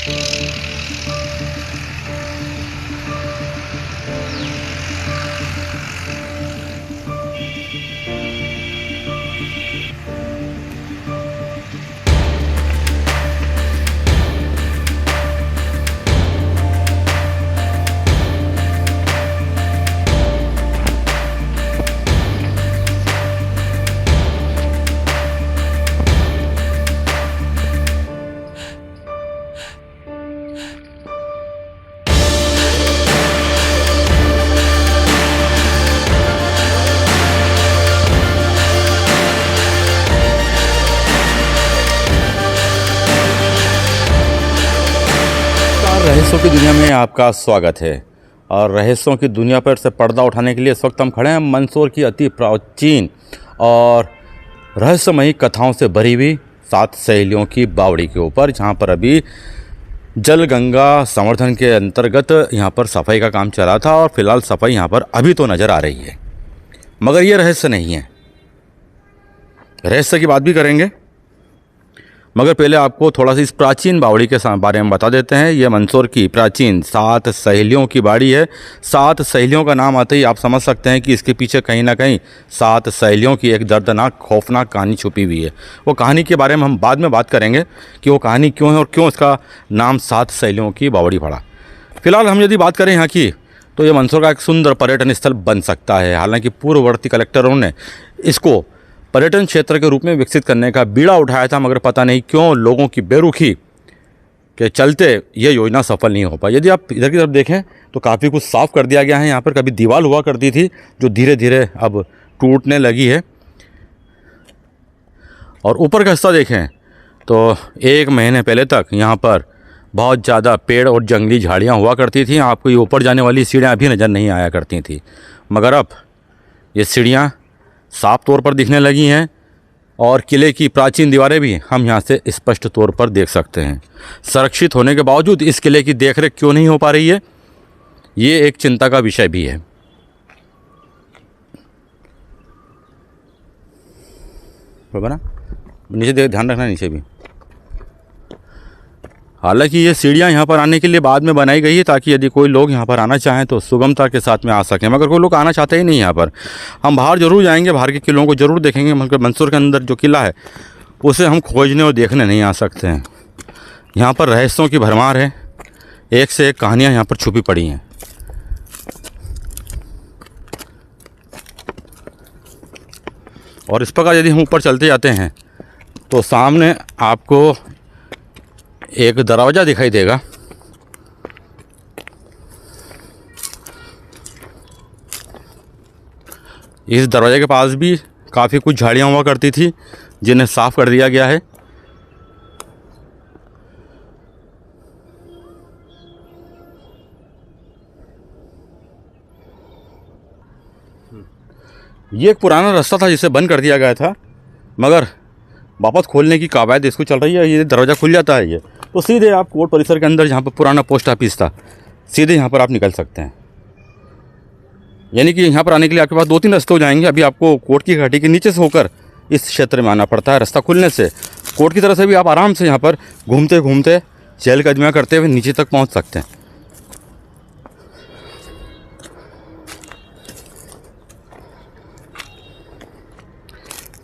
रहस्यों की दुनिया में आपका स्वागत है। और रहस्यों की दुनिया पर से पर्दा उठाने के लिए इस वक्त हम खड़े हैं मंदसौर की अति प्राचीन और रहस्यमयी कथाओं से भरी हुई 7 सहेलियों की बावड़ी के ऊपर, जहां पर अभी जल गंगा संवर्धन के अंतर्गत यहां पर सफाई का काम चला था और फिलहाल सफाई यहां पर अभी तो नज़र आ रही है, मगर ये रहस्य नहीं है। रहस्य की बात भी करेंगे, मगर पहले आपको थोड़ा सा इस प्राचीन बावड़ी के बारे में बता देते हैं। ये मंदसौर की प्राचीन 7 सहेलियों की बाड़ी है। 7 सहेलियों का नाम आते ही आप समझ सकते हैं कि इसके पीछे कहीं ना कहीं 7 सहेलियों की एक दर्दनाक खौफनाक कहानी छुपी हुई है। वो कहानी के बारे में हम बाद में बात करेंगे कि वो कहानी क्यों है और क्यों इसका नाम 7 सहेलियों की बावड़ी पड़ा। फिलहाल हम यदि बात करें यहाँ की, तो ये मंदसौर का एक सुंदर पर्यटन स्थल बन सकता है। हालांकि पूर्ववर्ती कलेक्टरों ने इसको पर्यटन क्षेत्र के रूप में विकसित करने का बीड़ा उठाया था, मगर पता नहीं क्यों लोगों की बेरुखी के चलते यह योजना सफल नहीं हो पाई। यदि आप इधर की तरफ देखें तो काफ़ी कुछ साफ़ कर दिया गया है। यहाँ पर कभी दीवार हुआ करती थी जो धीरे धीरे अब टूटने लगी है। और ऊपर का हिस्सा देखें तो 1 महीने पहले तक यहाँ पर बहुत ज़्यादा पेड़ और जंगली झाड़ियाँ हुआ करती थी। आपको ये ऊपर जाने वाली सीढ़ियाँ अभी नज़र नहीं आया करती थी, मगर अब ये सीढ़ियाँ साफ तौर पर दिखने लगी हैं और किले की प्राचीन दीवारें भी हम यहाँ से स्पष्ट तौर पर देख सकते हैं। संरक्षित होने के बावजूद इस किले की देखरेख क्यों नहीं हो पा रही है, ये एक चिंता का विषय भी है। ना नीचे ध्यान रखना, नीचे भी। हालांकि ये सीढ़ियाँ यहाँ पर आने के लिए बाद में बनाई गई है ताकि यदि कोई लोग यहाँ पर आना चाहें तो सुगमता के साथ में आ सकें, मगर कोई लोग आना चाहते ही नहीं यहाँ पर। हम बाहर ज़रूर जाएंगे, बाहर के किलों को ज़रूर देखेंगे, मगर मंदसौर के अंदर जो किला है उसे हम खोजने और देखने नहीं आ सकते हैं। यहाँ पर रहस्यों की भरमार है, एक से एक कहानियाँ यहाँ पर छुपी पड़ी हैं। और इस प्रकार यदि हम ऊपर चलते जाते हैं तो सामने आपको एक दरवाज़ा दिखाई देगा। इस दरवाजे के पास भी काफ़ी कुछ झाड़ियाँ हुआ करती थी जिन्हें साफ़ कर दिया गया है। ये एक पुराना रास्ता था जिसे बंद कर दिया गया था, मगर वापस खोलने की कवायद इसको चल रही है। ये दरवाज़ा खुल जाता है ये तो सीधे आप कोर्ट परिसर के अंदर, जहाँ पर पुराना पोस्ट ऑफिस था, सीधे यहाँ पर आप निकल सकते हैं। यानी कि यहाँ पर आने के लिए आपके पास 2-3 रास्ते हो जाएंगे। अभी आपको कोर्ट की घाटी के नीचे से होकर इस क्षेत्र में आना पड़ता है। रास्ता खुलने से कोर्ट की तरफ से भी आप आराम से यहाँ पर घूमते घूमते चहलकदमियाँ करते हुए नीचे तक पहुँच सकते हैं।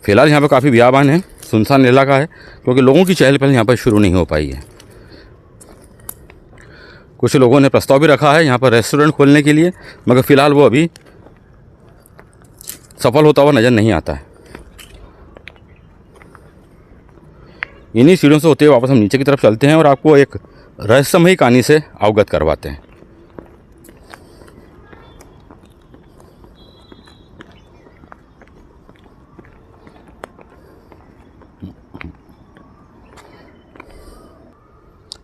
फिलहाल यहाँ पर काफ़ी बियाबान है, सुनसान इलाका है, क्योंकि लोगों की चहल पहल यहाँ पर शुरू नहीं हो पाई है। कुछ लोगों ने प्रस्ताव भी रखा है यहाँ पर रेस्टोरेंट खोलने के लिए, मगर फ़िलहाल वो अभी सफल होता हुआ नज़र नहीं आता है। इन्हीं सीढ़ियों से होते हुए वापस हम नीचे की तरफ चलते हैं और आपको एक रहस्यमयी कहानी से अवगत करवाते हैं।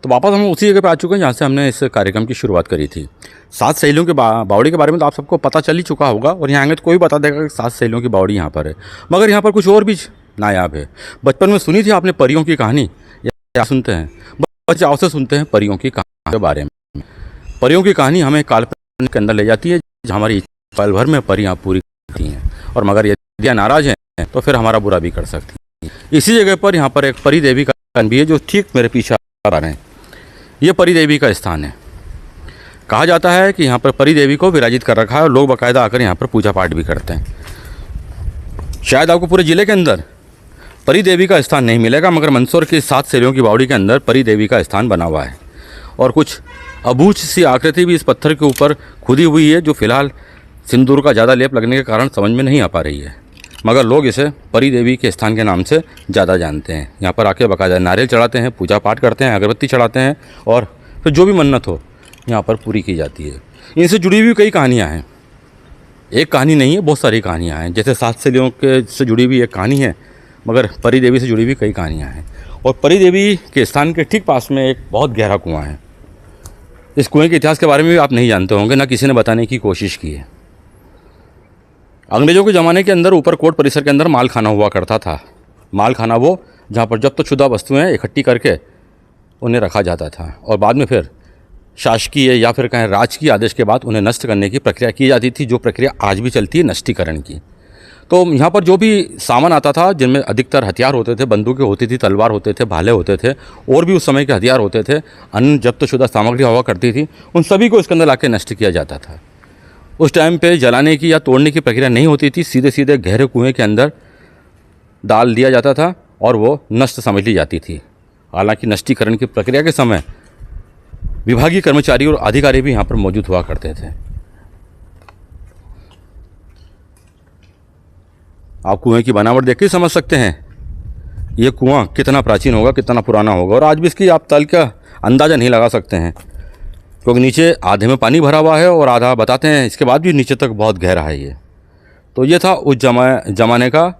तो वापस हम उसी जगह पे आ चुके हैं जहाँ से हमने इस कार्यक्रम की शुरुआत करी थी। 7 सहेलियों के बावड़ी के बारे में तो आप सबको पता चल ही चुका होगा, और यहाँ आएंगे तो कोई बता देगा कि 7 सहेलियों की बावड़ी यहाँ पर है। मगर यहाँ पर कुछ और भी नायाब है। बचपन में सुनी थी आपने परियों की कहानी, या सुनते हैं? बच्चे चाव से सुनते हैं परियों की कहानी के बारे में। परियों की कहानी हमें काल्पनिक के अंदर ले जाती है, जहाँ हमारी पल भर में परियाँ पूरी करती हैं, और मगर यदि नाराज़ हैं तो फिर हमारा बुरा भी कर सकती हैं। इसी जगह पर यहाँ पर एक परी देवी का भी है जो ठीक मेरे पीछे आ रहे हैं। ये परी देवी का स्थान है। कहा जाता है कि यहाँ पर परी देवी को विराजित कर रखा है और लोग बाकायदा आकर यहाँ पर पूजा पाठ भी करते हैं। शायद आपको पूरे ज़िले के अंदर परी देवी का स्थान नहीं मिलेगा, मगर मंदसौर की 7 सहेलियों की बावड़ी के अंदर परी देवी का स्थान बना हुआ है। और कुछ अबूझ सी आकृति भी इस पत्थर के ऊपर खुदी हुई है, जो फिलहाल सिंदूर का ज़्यादा लेप लगने के कारण समझ में नहीं आ पा रही है, मगर लोग इसे परी देवी के स्थान के नाम से ज़्यादा जानते हैं। यहाँ पर आके बाकायदा नारियल चढ़ाते हैं, पूजा पाठ करते हैं, अगरबत्ती चढ़ाते हैं और फिर जो भी मन्नत हो यहाँ पर पूरी की जाती है। इनसे जुड़ी हुई कई कहानियाँ हैं, एक कहानी नहीं है, बहुत सारी कहानियाँ हैं। जैसे 7 सहेलियों के से जुड़ी हुई एक कहानी है, मगर परी देवी से जुड़ी हुई कई कहानियाँ हैं। और परी देवी के स्थान के ठीक पास में एक बहुत गहरा कुआँ है। इस कुएँ के इतिहास के बारे में भी आप नहीं जानते होंगे, ना किसी ने बताने की कोशिश की है। अंग्रेज़ों के ज़माने के अंदर ऊपर कोर्ट परिसर के अंदर माल खाना हुआ करता था। माल खाना वो जहाँ पर जब्तशुदा वस्तुएं इकट्ठी करके उन्हें रखा जाता था और बाद में फिर शासकीय या फिर कहें राजकीय आदेश के बाद उन्हें नष्ट करने की प्रक्रिया की जाती थी, जो प्रक्रिया आज भी चलती है नष्टीकरण की। तो यहाँ पर जो भी सामान आता था, जिनमें अधिकतर हथियार होते थे, बंदूकें होती थी, तलवार होते थे, भाले होते थे और भी उस समय के हथियार होते थे, अन्य जब्तशुदा सामग्री हुआ करती थी, उन सभी को इसके अंदर लाके नष्ट किया जाता था। उस टाइम पे जलाने की या तोड़ने की प्रक्रिया नहीं होती थी, सीधे सीधे गहरे कुएं के अंदर डाल दिया जाता था और वो नष्ट समझ ली जाती थी। हालांकि नष्टीकरण की प्रक्रिया के समय विभागीय कर्मचारी और अधिकारी भी यहाँ पर मौजूद हुआ करते थे। आप कुएं की बनावट देख के समझ सकते हैं ये कुआं कितना प्राचीन होगा, कितना पुराना होगा। और आज भी इसकी आप तल का अंदाज़ा नहीं लगा सकते हैं, क्योंकि नीचे आधे में पानी भरा हुआ है और आधा बताते हैं इसके बाद भी नीचे तक बहुत गहरा है ये। तो ये था उस जमाने का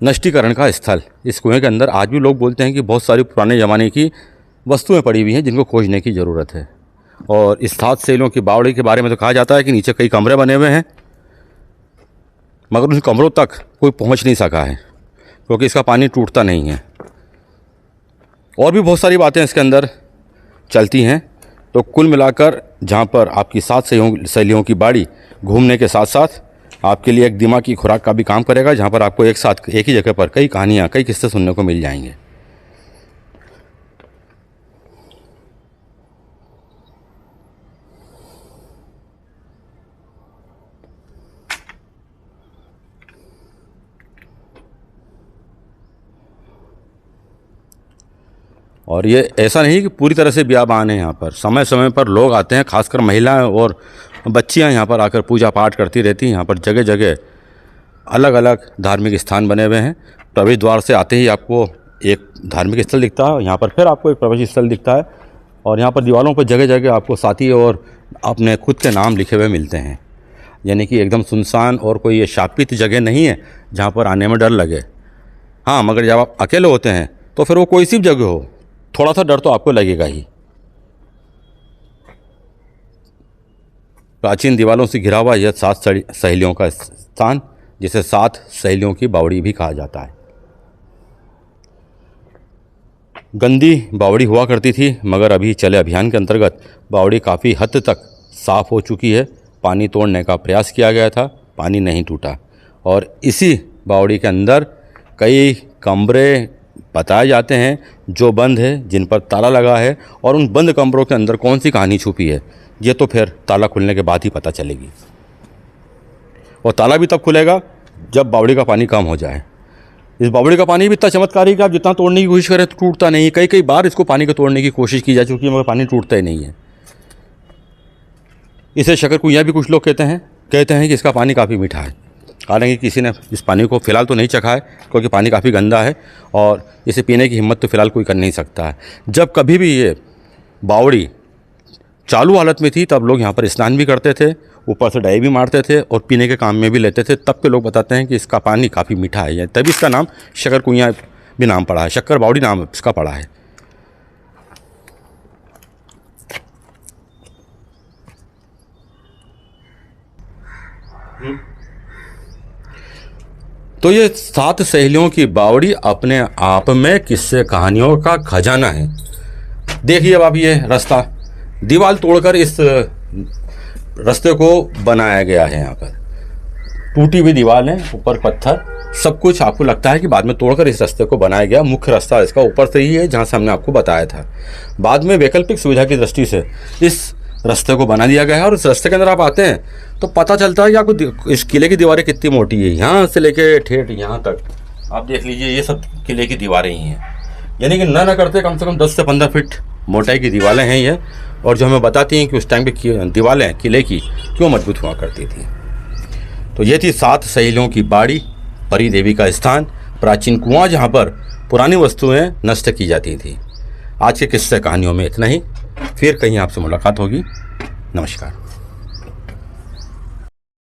नष्टीकरण का स्थल। इस कुएं के अंदर आज भी लोग बोलते हैं कि बहुत सारी पुराने ज़माने की वस्तुएं पड़ी हुई हैं, जिनको खोजने की ज़रूरत है। और इस 7 सहेलियों की बावड़ी के बारे में तो कहा जाता है कि नीचे कई कमरे बने हुए हैं, मगर उन कमरों तक कोई पहुंच नहीं सका है, क्योंकि इसका पानी टूटता नहीं है। और भी बहुत सारी बातें इसके अंदर चलती हैं। तो कुल मिलाकर जहाँ पर आपकी 7 सहेलियों की बाड़ी घूमने के साथ साथ आपके लिए एक दिमाग की खुराक का भी काम करेगा, जहाँ पर आपको एक साथ एक ही जगह पर कई कहानियाँ, कई किस्से सुनने को मिल जाएंगे। और ये ऐसा नहीं कि पूरी तरह से बियाबान है, यहाँ पर समय समय पर लोग आते हैं, खासकर महिलाएं और बच्चियां यहाँ पर आकर पूजा पाठ करती रहती हैं। यहाँ पर जगह जगह अलग अलग धार्मिक स्थान बने हुए हैं। प्रवेश द्वार से आते ही आपको एक धार्मिक स्थल दिखता है, यहाँ पर फिर आपको एक प्रवेश स्थल दिखता है और यहाँ पर दीवारों पर जगह जगह आपको साथी और अपने खुद के नाम लिखे हुए मिलते हैं। यानी कि एकदम सुनसान और कोई ये शापित जगह नहीं है जहाँ पर आने में डर लगे। हाँ, मगर जब आप अकेले होते हैं तो फिर वो कोई सी जगह हो, थोड़ा सा डर तो आपको लगेगा ही। प्राचीन दीवारों से घिरा हुआ यह 7 सहेलियों का स्थान, जिसे 7 सहेलियों की बावड़ी भी कहा जाता है। गंदी बावड़ी हुआ करती थी, मगर अभी चले अभियान के अंतर्गत बावड़ी काफ़ी हद तक साफ़ हो चुकी है। पानी तोड़ने का प्रयास किया गया था, पानी नहीं टूटा। और इसी बावड़ी के अंदर कई कमरे बताए जाते हैं जो बंद है, जिन पर ताला लगा है। और उन बंद कमरों के अंदर कौन सी कहानी छुपी है, ये तो फिर ताला खुलने के बाद ही पता चलेगी। और ताला भी तब खुलेगा जब बावड़ी का पानी कम हो जाए। इस बावड़ी का पानी भी इतना चमत्कारी है कि आप जितना तोड़ने की कोशिश करें तो टूटता नहीं। कई बार इसको पानी को तोड़ने की कोशिश की जा चुकी है, मगर पानी टूटता ही नहीं है। इसे शक्कर कुइयाँ भी कुछ लोग कहते हैं कि इसका पानी काफ़ी मीठा है। हालांकि किसी ने इस पानी को फ़िलहाल तो नहीं चखा है, क्योंकि पानी काफ़ी गंदा है और इसे पीने की हिम्मत तो फ़िलहाल कोई कर नहीं सकता है। जब कभी भी ये बावड़ी चालू हालत में थी, तब लोग यहाँ पर स्नान भी करते थे, ऊपर से डाई भी मारते थे और पीने के काम में भी लेते थे। तब के लोग बताते हैं कि इसका पानी काफ़ी मीठा है, तभी इसका नाम शक्कर कुइयाँ भी नाम पड़ा है, शक्कर बावड़ी नाम इसका पड़ा है। तो ये 7 सहेलियों की बावड़ी अपने आप में किस्से कहानियों का खजाना है। देखिए अब आप ये रास्ता दीवार तोड़कर इस रास्ते को बनाया गया है। यहाँ पर टूटी हुई दीवार है, ऊपर पत्थर सब कुछ आपको लगता है कि बाद में तोड़कर इस रास्ते को बनाया गया। मुख्य रास्ता इसका ऊपर से ही है, जहाँ से हमने आपको बताया था। बाद में वैकल्पिक सुविधा की दृष्टि से इस रास्ते को बना दिया गया है। और इस रास्ते के अंदर आप आते हैं तो पता चलता है कि आपको इस किले की दीवारें कितनी मोटी है। यहाँ से लेके ठेठ यहाँ तक आप देख लीजिए, ये सब किले की दीवारें ही हैं। यानी कि न करते कम से कम 10 से 15 फीट मोटाई की दीवारें हैं ये, और जो हमें बताती हैं कि उस टाइम पे दीवारें किले की क्यों मजबूत हुआ करती थी। तो ये थी 7 सहेलियों की बाड़ी, परी देवी का स्थान, प्राचीन कुआं जहाँ पर पुरानी वस्तुएं नष्ट की जाती थी। आज के किस्से कहानियों में इतना ही, फिर कहीं आपसे मुलाकात होगी। नमस्कार।